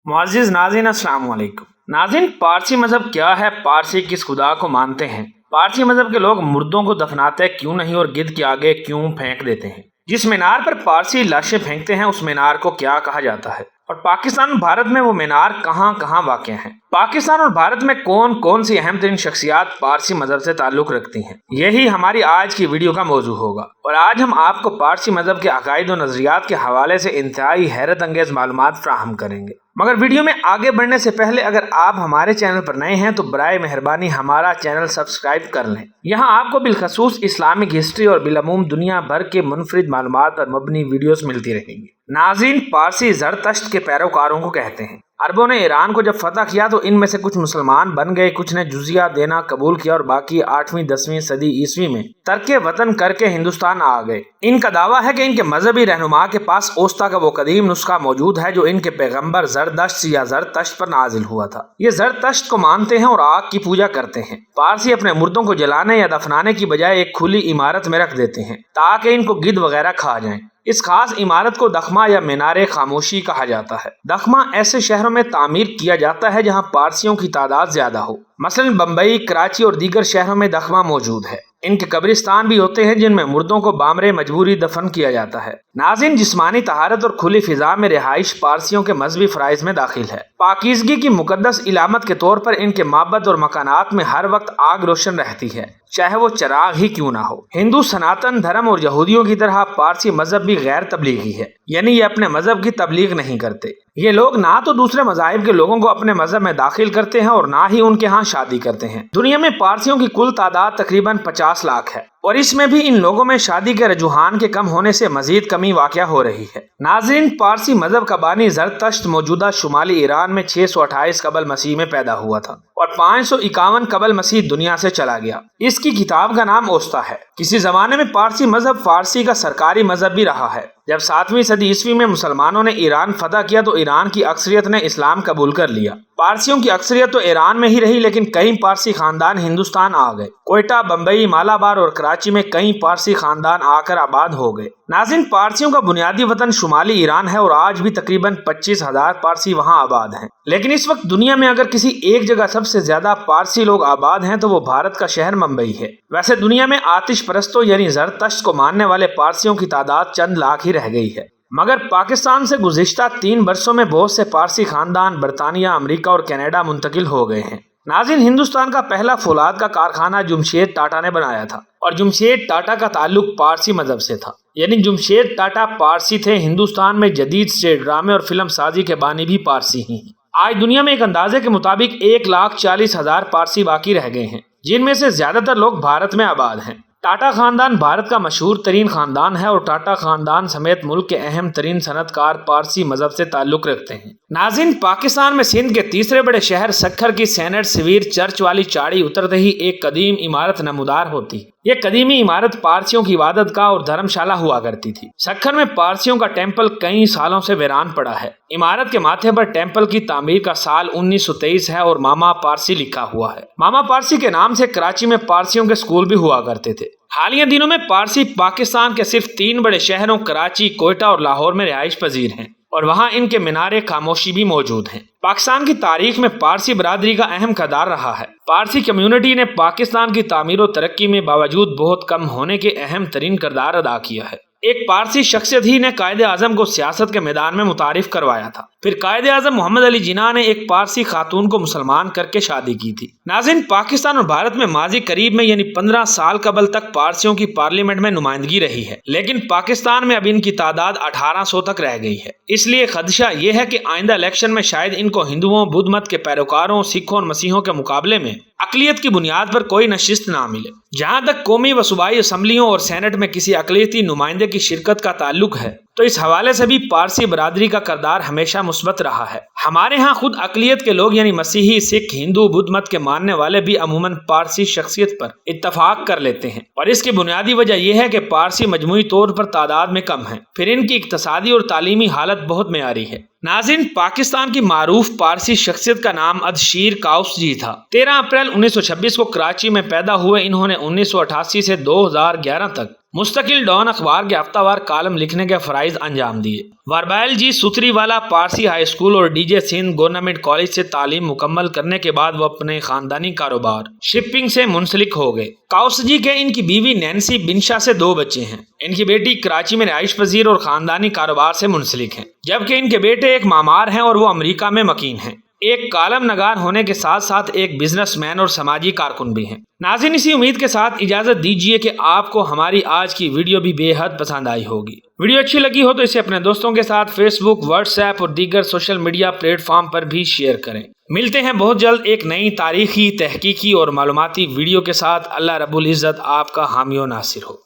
معزز ناظرین السلام علیکم۔ ناظرین، پارسی مذہب کیا ہے؟ پارسی کس خدا کو مانتے ہیں؟ پارسی مذہب کے لوگ مردوں کو دفناتے کیوں نہیں اور گدھ کے آگے کیوں پھینک دیتے ہیں؟ جس مینار پر پارسی لاشیں پھینکتے ہیں اس مینار کو کیا کہا جاتا ہے؟ اور پاکستان اور بھارت میں وہ مینار کہاں کہاں واقع ہیں؟ پاکستان اور بھارت میں کون کون سی اہم ترین شخصیات پارسی مذہب سے تعلق رکھتی ہیں؟ یہی ہماری آج کی ویڈیو کا موضوع ہوگا، اور آج ہم آپ کو پارسی مذہب کے عقائد و نظریات کے حوالے سے انتہائی حیرت انگیز معلومات فراہم کریں گے۔ مگر ویڈیو میں آگے بڑھنے سے پہلے اگر آپ ہمارے چینل پر نئے ہیں تو برائے مہربانی ہمارا چینل سبسکرائب کر لیں۔ یہاں آپ کو بالخصوص اسلامک ہسٹری اور بالعموم دنیا بھر کے منفرد معلومات پر مبنی ویڈیوز ملتی رہیں گی۔ ناظرین، پارسی زرتشت کے پیروکاروں کو کہتے ہیں۔ عربوں نے ایران کو جب فتح کیا تو ان میں سے کچھ مسلمان بن گئے، کچھ نے جزیہ دینا قبول کیا اور باقی 8ویں 10ویں صدی عیسوی میں ترک وطن کر کے ہندوستان آ گئے۔ ان کا دعویٰ ہے کہ ان کے مذہبی رہنما کے پاس اوستا کا وہ قدیم نسخہ موجود ہے جو ان کے پیغمبر زردشت یا زرتشت پر نازل ہوا تھا۔ یہ زرتشت کو مانتے ہیں اور آگ کی پوجا کرتے ہیں۔ پارسی اپنے مردوں کو جلانے یا دفنانے کی بجائے ایک کھلی عمارت میں رکھ دیتے ہیں تاکہ ان کو گدھ وغیرہ کھا جائیں۔ اس خاص عمارت کو دخمہ یا مینار خاموشی کہا جاتا ہے۔ دخمہ ایسے شہروں میں تعمیر کیا جاتا ہے جہاں پارسیوں کی تعداد زیادہ ہو، مثلا بمبئی، کراچی اور دیگر شہروں میں دخمہ موجود ہے۔ ان کے قبرستان بھی ہوتے ہیں جن میں مردوں کو بامرے مجبوری دفن کیا جاتا ہے۔ ناظرین، جسمانی طہارت اور کھلی فضا میں رہائش پارسیوں کے مذہبی فرائض میں داخل ہے۔ پاکیزگی کی مقدس علامت کے طور پر ان کے معبد اور مکانات میں ہر وقت آگ روشن رہتی ہے، چاہے وہ چراغ ہی کیوں نہ ہو۔ ہندو سناتن دھرم اور یہودیوں کی طرح پارسی مذہب بھی غیر تبلیغی ہے، یعنی یہ اپنے مذہب کی تبلیغ نہیں کرتے۔ یہ لوگ نہ تو دوسرے مذاہب کے لوگوں کو اپنے مذہب میں داخل کرتے ہیں اور نہ ہی ان کے ہاں شادی کرتے ہیں۔ دنیا میں پارسیوں کی کل تعداد تقریباً 50 لاکھ ہے، اور اس میں بھی ان لوگوں میں شادی کے رجحان کے کم ہونے سے مزید کمی واقع ہو رہی ہے۔ ناظرین، پارسی مذہب کا بانی زرتشت موجودہ شمالی ایران میں 628 قبل مسیح میں پیدا ہوا تھا اور 551 قبل مسیح دنیا سے چلا گیا۔ اس کی کتاب کا نام اوستا ہے۔ کسی زمانے میں پارسی مذہب فارسی کا سرکاری مذہب بھی رہا ہے۔ جب 7ویں صدی عیسوی میں مسلمانوں نے ایران فتح کیا تو ایران کی اکثریت نے اسلام قبول کر لیا۔ پارسیوں کی اکثریت تو ایران میں ہی رہی، لیکن کئی پارسی خاندان ہندوستان آ گئے۔ کوئٹہ، بمبئی، مالابار اور کراچی میں کئی پارسی خاندان آ کر آباد ہو گئے۔ ناظرین، پارسیوں کا بنیادی وطن شمالی ایران ہے اور آج بھی تقریباً 25,000 پارسی وہاں آباد ہیں۔ لیکن اس وقت دنیا میں اگر کسی ایک جگہ سب سے زیادہ پارسی لوگ آباد ہیں تو وہ بھارت کا شہر ممبئی ہے۔ ویسے دنیا میں آتش پرستوں یعنی زرتشت کو ماننے والے پارسیوں کی تعداد چند لاکھ ہی رہ گئی ہے۔ مگر پاکستان سے گزشتہ 3 برسوں میں بہت سے پارسی خاندان برطانیہ، امریکہ اور کینیڈا منتقل ہو گئے ہیں۔ ناظرین، ہندوستان کا پہلا فولاد کا کارخانہ جمشید ٹاٹا نے بنایا تھا، اور جمشید ٹاٹا کا تعلق پارسی مذہب سے تھا، یعنی جمشید ٹاٹا پارسی تھے۔ ہندوستان میں جدید اسٹیج ڈرامے اور فلم سازی کے بانی بھی پارسی ہی ہیں۔ آج دنیا میں ایک اندازے کے مطابق 1,40,000 پارسی باقی رہ گئے ہیں، جن میں سے زیادہ تر لوگ بھارت میں آباد ہیں۔ ٹاٹا خاندان بھارت کا مشہور ترین خاندان ہے اور ٹاٹا خاندان سمیت ملک کے اہم ترین صنعت کار پارسی مذہب سے تعلق رکھتے ہیں۔ ناظرین، پاکستان میں سندھ کے تیسرے بڑے شہر سکھر کی سینٹ سویر چرچ والی چاڑی اترتے ہی ایک قدیم عمارت نمودار ہوتی۔ یہ قدیمی عمارت پارسیوں کی عبادت گاہ اور دھرم شالہ ہوا کرتی تھی۔ سکھر میں پارسیوں کا ٹیمپل کئی سالوں سے ویران پڑا ہے۔ عمارت کے ماتھے پر ٹیمپل کی تعمیر کا سال 1923 ہے اور ماما پارسی لکھا ہوا ہے۔ ماما پارسی کے نام سے کراچی میں پارسیوں کے سکول بھی ہوا کرتے تھے۔ حالیہ دنوں میں پارسی پاکستان کے صرف 3 بڑے شہروں کراچی، کوئٹہ اور لاہور میں رہائش پذیر ہیں، اور وہاں ان کے مینار خاموشی بھی موجود ہیں۔ پاکستان کی تاریخ میں پارسی برادری کا اہم کردار رہا ہے۔ پارسی کمیونٹی نے پاکستان کی تعمیر و ترقی میں باوجود بہت کم ہونے کے اہم ترین کردار ادا کیا ہے۔ ایک پارسی شخصیت ہی نے قائد اعظم کو سیاست کے میدان میں متعارف کروایا تھا۔ پھر قائد اعظم محمد علی جناح نے ایک پارسی خاتون کو مسلمان کر کے شادی کی تھی۔ ناظرین، پاکستان اور بھارت میں ماضی قریب میں یعنی 15 سال قبل تک پارسیوں کی پارلیمنٹ میں نمائندگی رہی ہے، لیکن پاکستان میں اب ان کی تعداد 1800 تک رہ گئی ہے۔ اس لیے خدشہ یہ ہے کہ آئندہ الیکشن میں شاید ان کو ہندوؤں، بدھ مت کے پیروکاروں، سکھوں اور مسیحوں کے مقابلے میں اقلیت کی بنیاد پر کوئی نشست نہ ملے۔ جہاں تک قومی و صوبائی اسمبلیوں اور سینٹ میں کسی اقلیتی نمائندے کی شرکت کا تعلق ہے تو اس حوالے سے بھی پارسی برادری کا کردار ہمیشہ مثبت رہا ہے۔ ہمارے ہاں خود اقلیت کے لوگ یعنی مسیحی، سکھ، ہندو، بدھ مت کے ماننے والے بھی عموماً پارسی شخصیت پر اتفاق کر لیتے ہیں، اور اس کی بنیادی وجہ یہ ہے کہ پارسی مجموعی طور پر تعداد میں کم ہیں، پھر ان کی اقتصادی اور تعلیمی حالت بہت معیاری ہے۔ ناظرین، پاکستان کی معروف پارسی شخصیت کا نام ادشیر کاؤس جی تھا۔ 13 اپریل 1926 کو کراچی میں پیدا ہوئے۔ انہوں نے 1988 سے 2011 تک مستقل ڈان اخبار کے ہفتہ وار کالم لکھنے کے فرائض انجام دیے۔ واربائل جی ستری والا پارسی ہائی اسکول اور D J Sindh government college سے تعلیم مکمل کرنے کے بعد وہ اپنے خاندانی کاروبار شپنگ سے منسلک ہو گئے۔ کاؤسجی کے ان کی بیوی نینسی بنشا سے 2 بچے ہیں۔ ان کی بیٹی کراچی میں رہائش پذیر اور خاندانی کاروبار سے منسلک ہیں، جبکہ ان کے بیٹے ایک معمار ہیں اور وہ امریکہ میں مقیم ہیں۔ ایک کالم نگار ہونے کے ساتھ ساتھ ایک بزنس مین اور سماجی کارکن بھی ہیں۔ ناظرین، اسی امید کے ساتھ اجازت دیجیے کہ آپ کو ہماری آج کی ویڈیو بھی بے حد پسند آئی ہوگی۔ ویڈیو اچھی لگی ہو تو اسے اپنے دوستوں کے ساتھ فیس بک، واٹس ایپ اور دیگر سوشل میڈیا پلیٹ فارم پر بھی شیئر کریں۔ ملتے ہیں بہت جلد ایک نئی تاریخی، تحقیقی اور معلوماتی ویڈیو کے ساتھ۔ اللہ رب العزت آپ کا حامی و ناصر ہو۔